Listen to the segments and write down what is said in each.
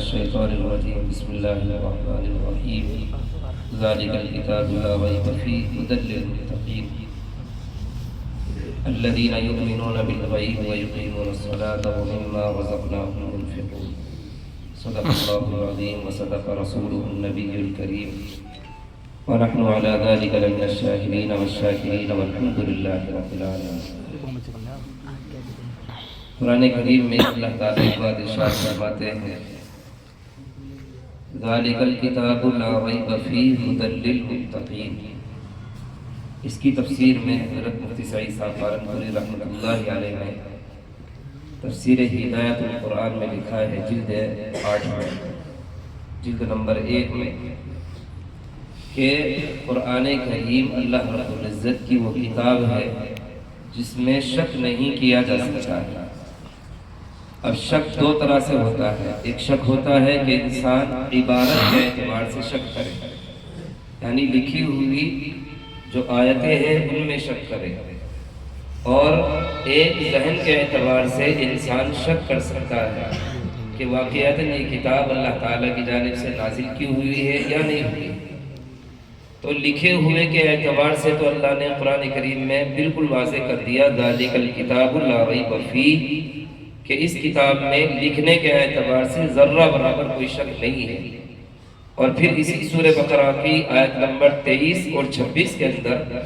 الشيطان الرجيم بسم الله الرحمن الرحيم ذلك الكتاب لا ريب فيه هدى للمتقين الذين يؤمنون بالغيب ويقيمون الصلاة ومما رزقناهم ينفقون صدق الله العظيم وصدق رسوله النبي الكريم ونحن على ذلك لمن الشاهدين والشاكرين والحمد لله رب العالمين۔ قرآن کریم میں اللہ تعالیٰ کا ارشاد فرماتے ہیں ذالک الکتاب لا ریب فیہ ھدی للمتقین۔ اس کی تفسیر میں حضرت مفتی سعید صاحب پالنپوری رحمۃ اللہ علیہ نے تفسیر ہدایت القرآن میں لکھا ہے جلد 8 میں جلد نمبر 1 میں کہ قرآن کریم اللہ رب العزت کی وہ کتاب ہے جس میں شک نہیں کیا جا سکتا ہے۔ اب شک دو طرح سے ہوتا ہے، ایک شک ہوتا ہے کہ انسان عبارت کے اعتبار سے شک کرے، یعنی لکھی ہوئی جو آیتیں ہیں ان میں شک کرے، اور ایک ذہن کے اعتبار سے انسان شک کر سکتا ہے کہ واقعتاً یہ کتاب اللہ تعالیٰ کی جانب سے نازل کی ہوئی ہے یا نہیں ہوئی۔ تو لکھے ہوئے کے اعتبار سے تو اللہ نے قرآن کریم میں بالکل واضح کر دیا ذالک الکتاب لا ریب فیہ، کہ اس کتاب میں لکھنے کے اعتبار سے ذرہ برابر کوئی شک نہیں ہے۔ اور پھر اسی سورہ بقرہ کی آیت نمبر 23 اور 26 کے اندر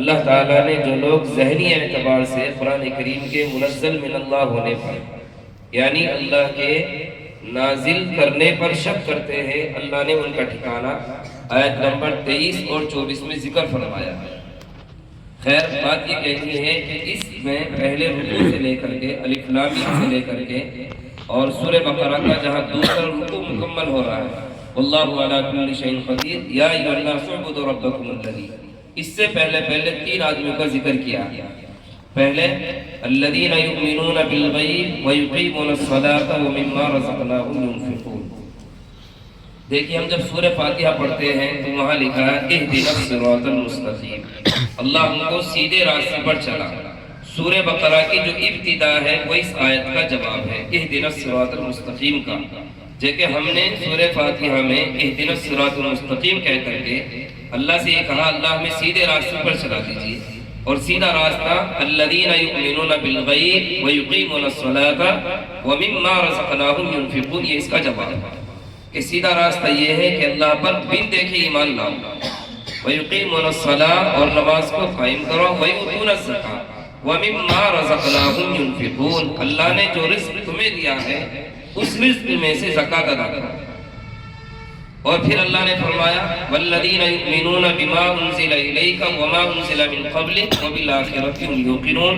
اللہ تعالیٰ نے جو لوگ ذہنی اعتبار سے قرآن کریم کے منزل من اللہ ہونے پر، یعنی اللہ کے نازل کرنے پر شک کرتے ہیں، اللہ نے ان کا ٹھکانہ آیت نمبر 23 اور 24 میں ذکر فرمایا ہے۔ خیر بات یہ کہتی ہے کہ اس میں پہلے رکوع سے لے کر کے الف لام میم سے لے کر کے اور سورہ بقرہ کا جہاں دوسرا رکوع مکمل ہو رہا ہے واللہ علی کل شیء قدیر یا ایھا الناس اعبدوا ربکم الذی، اس سے پہلے 3 آدمیوں کا ذکر کیا۔ پہلے الذین یؤمنون بالغیب ویقیمون الصلاۃ ومما رزقناہم ينفقون۔ دیکھیے ہم جب سورہ فاتحہ پڑھتے ہیں تو وہاں لکھا ہے اہدنا الصراط المستقیم، اللہ ہم کو سیدھے راستے پر چلا۔ سورہ بقرہ کی جو ابتدا ہے وہ اس آیت کا جواب ہے اہدنا الصراط المستقیم کا، جبکہ ہم نے سورہ فاتحہ میں اہدنا الصراط المستقیم کہہ کر کے اللہ سے یہ کہا اللہ ہمیں سیدھے راستے پر چلا دیجیے، اور سیدھا راستہ الذین یؤمنون بالغیب ویقیمون الصلاۃ ومما رزقناہم ينفقون، یہ اس کا جواب ہے کہ سیدھا راستہ یہ ہے کہ اللہ پر بن دیکھے ایمان لاؤ، وَيُقِيمُونَ الصَّلَاةَ اور نماز کو قائم کرو، وَيُؤْتُونَ الزَّكَاةَ وَمِمَّا رَزَقْنَاهُمْ يُنْفِقُونَ، اللہ نے جو رزق تمہیں دیا ہے اس رزق میں سے زکوٰۃ ادا کرو۔ اور پھر اللہ نے فرمایا وَالَّذِينَ يُؤْمِنُونَ بِمَا أُنزِلَ إِلَيْكَ وَمَا أُنزِلَ مِن قَبْلِكَ وَبِالْآخِرَةِ هُمْ يُوقِنُونَ،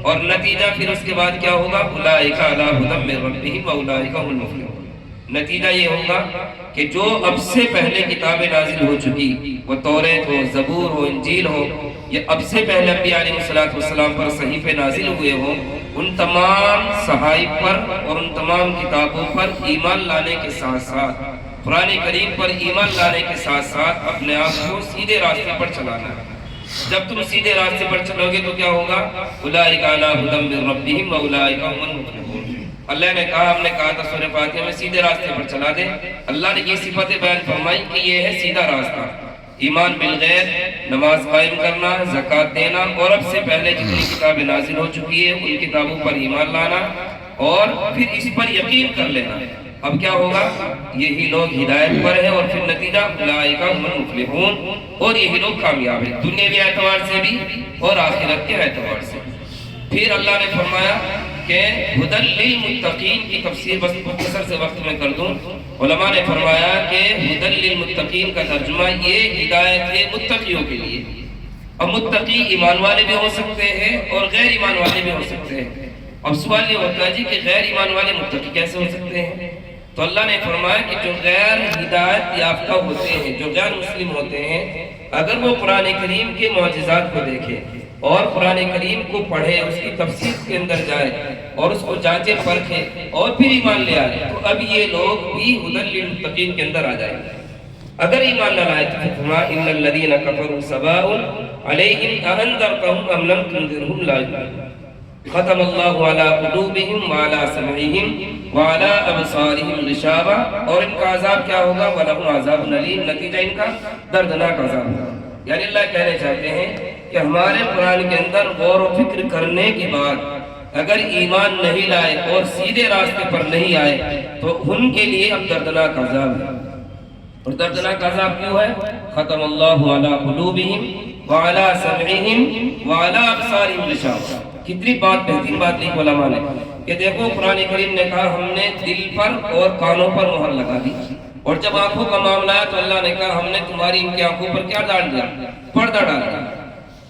اور نتیجہ پھر اس کے بعد کیا ہوگا أُولَٰئِكَ عَلَىٰ هُدًى مِّن رَّبِّهِمْ وَأُولَٰئِكَ هُمُ الْمُفْلِحُونَ۔ نتیجہ یہ ہوگا کہ جو اب سے پہلے کتابیں نازل ہو چکی، وہ توریت ہو، زبور ہو، انجیل ہو، یا اب سے پہلے انبیاء علیہ السلام پر صحیفے نازل ہوئے ہوں، ان تمام صحائف پر اور ان تمام کتابوں پر ایمان لانے کے ساتھ ساتھ قرآن کریم پر ایمان لانے کے ساتھ ساتھ اپنے آپ کو سیدھے راستے پر چلانا ہے۔ جب تم سیدھے راستے پر چلو گے تو کیا ہوگا اولئک علی ھدی من ربہم واولئک ھم المفلحون۔ اللہ نے کہا، ہم نے کہا تھا سورہ فاتحہ میں سیدھے راستے پر چلا دے، اللہ نے یہ صفتیں بیان فرمائی کہ یہ ہے سیدھا راستہ، ایمان بالغیب، نماز قائم کرنا، زکوٰۃ دینا، اور اب سے پہلے جتنی کتابیں نازل ہو چکی ہیں ان کتابوں پر ایمان لانا اور پھر اس پر یقین کر لینا۔ اب کیا ہوگا، یہی لوگ ہدایت پر ہیں، اور پھر نتیجہ اولئک ھم المفلحون، اور یہی لوگ کامیاب ہیں دنیاوی اعتبار سے بھی اور آخرت کے اعتبار سے۔ پھر اللہ نے فرمایا کہ ہدی للمتقین کی تفسیر بس مختصر سے وقت میں کر دوں۔ علماء نے فرمایا کہ ہدی للمتقین کا ترجمہ یہ ہدایت ہے متقیوں کے لیے۔ اب متقی ایمان والے بھی ہو سکتے ہیں اور غیر ایمان والے بھی ہو سکتے ہیں۔ اب سوال یہ ہوتا ہے جی کہ غیر ایمان والے متقی کیسے ہو سکتے ہیں؟ تو اللہ نے فرمایا کہ جو غیر ہدایت یافتہ ہوتے ہیں، جو غیر مسلم ہوتے ہیں، اگر وہ قرآن کریم کے معجزات کو دیکھے اور قرآن کریم کو پڑھے، اس کی تفسیر کے اندر جائے اور اس کو جانچے پرکھے اور پھر ایمان لے آئے، تو اب یہ لوگ بھی ہدی للمتقین کے اندر آ جائیں گے۔ اگر ایمان نہ لائے تو فرمایا ان الذین کفروا سواء علیہم اانذرتہم ام لم تنذرہم لا یؤمنون۔ ختم اللہ علی قلوبہم وعلی سمعہم وعلی ابصارہم غشاوہ، اور ان کا عذاب کیا ہوگا؟ وَلَهُمْ عَذَابٌ أَلِيمٌ، نتیجہ ان کا دردناک عذاب ہوگا۔ یعنی اللہ کہنے چاہتے ہیں کہ ہمارے قرآن کے اندر غور و فکر کرنے کے بعد اگر ایمان نہیں لائے اور سیدھے راستے پر نہیں آئے تو ان کے لیے اب دردناک عذاب ہے۔ اور دردناک عذاب کیوں ہے؟ ختم اللہ علی قلوبہم وعلی سمعہم وعلی ابصارہم غشاوہ۔ کتنی بہترین بات لکھی علماء نے کہ دیکھو قرآن کریم نے کہا ہم نے دل پر اور کانوں پر مہر لگا دی، اور جب آنکھوں کا معاملہ ہے تو اللہ نے کہا ہم نے تمہاری ان کی آنکھوں پر کیا ڈال دیا؟ پردہ ڈال دیا۔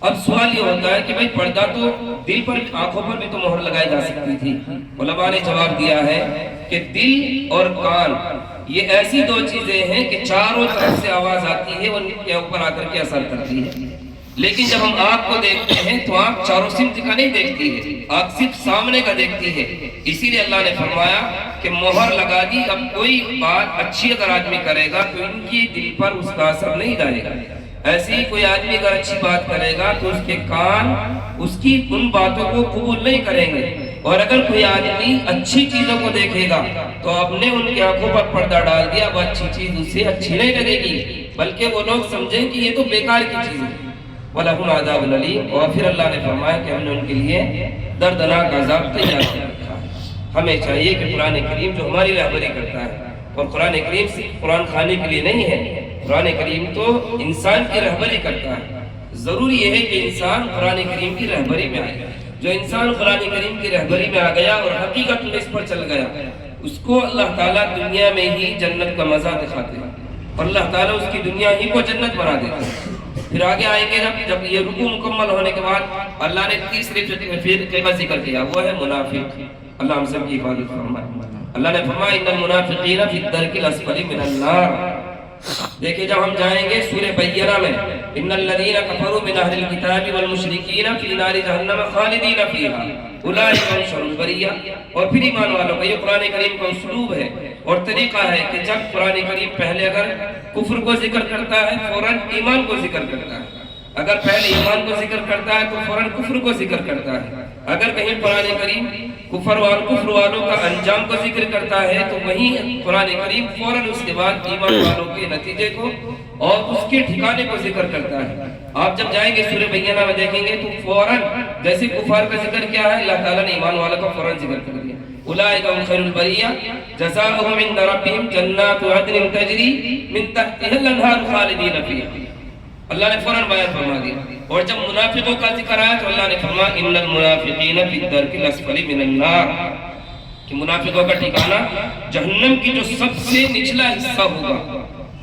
اب سوال یہ ہوتا ہے کہ بھئی پردہ تو دل پر آنکھوں پر بھی تو مہر لگائی جا سکتی تھی۔ علماء نے جواب دیا ہے کہ دل اور کان یہ ایسی دو چیزیں ہیں کہ چاروں طرف سے آواز آتی ہے اور ان کے اوپر آ کر کے اثر کرتی ہے، لیکن جب ہم آنکھ کو دیکھتے ہیں تو آنکھ چاروں سمت کا نہیں دیکھتی ہے، آنکھ صرف سامنے کا دیکھتی ہے۔ اسی لیے اللہ نے فرمایا کہ مہر لگا دی، اب کوئی بات اچھی اگر آدمی کرے گا تو ان کی دل پر اس کا اثر نہیں جائے گا۔ ایسے ہی کوئی آدمی اگر اچھی بات کرے گا تو اس کے کان اس کی ان باتوں کو قبول نہیں کریں گے، اور اگر کوئی آدمی اچھی چیزوں کو دیکھے گا تو آپ نے ان کی آنکھوں پر پردہ ڈال دیا، وہ اچھی چیز اسے اچھی نہیں لگے گی، بلکہ وہ لوگ سمجھیں کہ یہ تو بیکار کی چیز ہے۔ وَلَهُمْ عَذَابٌ أَلِيمٌ، اور پھر اللہ نے فرمایا کہ ہم نے ان کے لیے دردناک عذاب تیار کر رکھا ہے۔ ہمیں چاہیے کہ قرآن کریم جو ہماری رہبری کرتا ہے، اور قرآن کریم صرف قرآن کھانے کے لیے نہیں ہے، قرآن کریم تو انسان کی رہبری کرتا ہے۔ ضروری یہ ہے کہ انسان قرآن کریم کی رہبری میں آئے۔ جو انسان قرآن کریم کی رہبری میں آ گیا اور حقیقت میں اس پر چل گیا، اس کو اللہ تعالیٰ دنیا میں ہی جنت کا مزہ دکھاتے ہیں، اور اللہ تعالیٰ اس کی دنیا ہی کو جنت بنا دیتے ہیں۔ پھر آگے آئیں گے جب یہ رکوع مکمل ہونے کے بعد اللہ نے تیسرے فرقے کا ذکر کیا، وہ ہے منافق۔ اللہ ہم سب کی حفاظت فرمائے۔ اللہ نے فرمایا ان المنافقین فی الدرک الاسفل من النار۔ دیکھیں جب ہم جائیں گے سورہ بینہ میں، ان الذین کفروا من اہل الکتاب والمشرکین فی نار جہنم خالدین فیہا اولئک هم شر البریہ۔ اور پھر ایمان والوں کا یہ قرآن کریم کا اسلوب ہے اور طریقہ ہے کہ جب قرآن کریم پہلے اگر کفر کو ذکر کرتا ہے فوراً ایمان کو ذکر کرتا ہے، اگر پہلے ایمان کو ذکر کرتا ہے تو فوراً کفر کو ذکر کرتا ہے، اگر کہیں قرآن کریم کفر والوں کا انجام کو ذکر کرتا ہے تو وہیں قرآن کریم فوراً اس کے بعد ایمان والوں کے نتیجے کو اور اس کے ٹھکانے کو ذکر کرتا ہے۔ آپ جب جائیں گے سورہ بینہ میں دیکھیں گے تو فوراً جیسے کفار کا ذکر کیا ہے، اللہ تعالیٰ نے ایمان والوں کا فوراً ذکر کر دیا۔ اولئک هم خیر البریہ جزاؤہم عند ربہم جنات عدن تجری من تحتہا الانہار خالدین فیہا۔ اللہ نے فوراً بیان فرما دیا۔ اور جب منافقوں کا ذکر آیا تو اللہ نے فرمایا ان المنافقین فی الدرک الاسفل من النار، کہ منافقوں کا ٹھکانہ جہنم کی جو سب سے نچلا حصہ ہوگا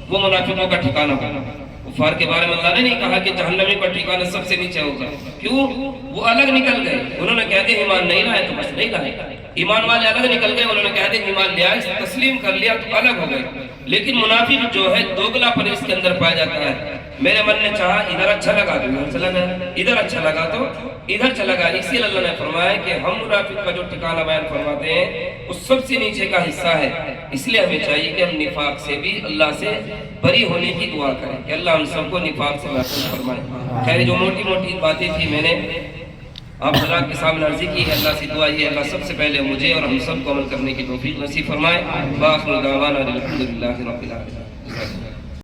وہ منافقوں کا ٹھکانہ ہوگا۔ کفار کے بارے میں اللہ نے نہیں کہا کہ جہنمی کا ٹھکانہ سب سے نیچے ہوگا، کیوں؟ وہ الگ نکل گئے، انہوں نے کہہ دیا ایمان نہیں لائے تو بس نہیں لائے۔ ایمان والے الگ نکل گئے، انہوں نے کہہ دیا ایمان لے آئے تسلیم کر لیا تو الگ ہو گئے۔ لیکن منافق جو ہے دوگلا پن اس کے اندر پایا جاتا ہے، میرے من نے چاہا ادھر اچھا لگا تو ادھر چلا گیا، ادھر اچھا لگا تو ادھر چلا گیا۔ اسی لیے اللہ نے فرمایا کہ ہم منافق کا جو ٹھکانہ بیان فرماتے ہیں وہ سب سے نیچے کا حصہ ہے۔ اس لیے ہمیں چاہیے کہ ہم نفاق سے بھی اللہ سے بری ہونے کی دعا کریں کہ اللہ ہم سب کو نفاق سے محفوظ فرمائے۔ خیر جو موٹی موٹی باتیں تھی میں نے آپ حضرات کے سامنے عرضی کی ہے، اللہ سے دعا یہ اللہ سب سے پہلے مجھے اور ہم سب کو عمل کرنے کی توفیق نصیب فرمائے۔ وآخر دعوانا الحمدللہ رب العالمین۔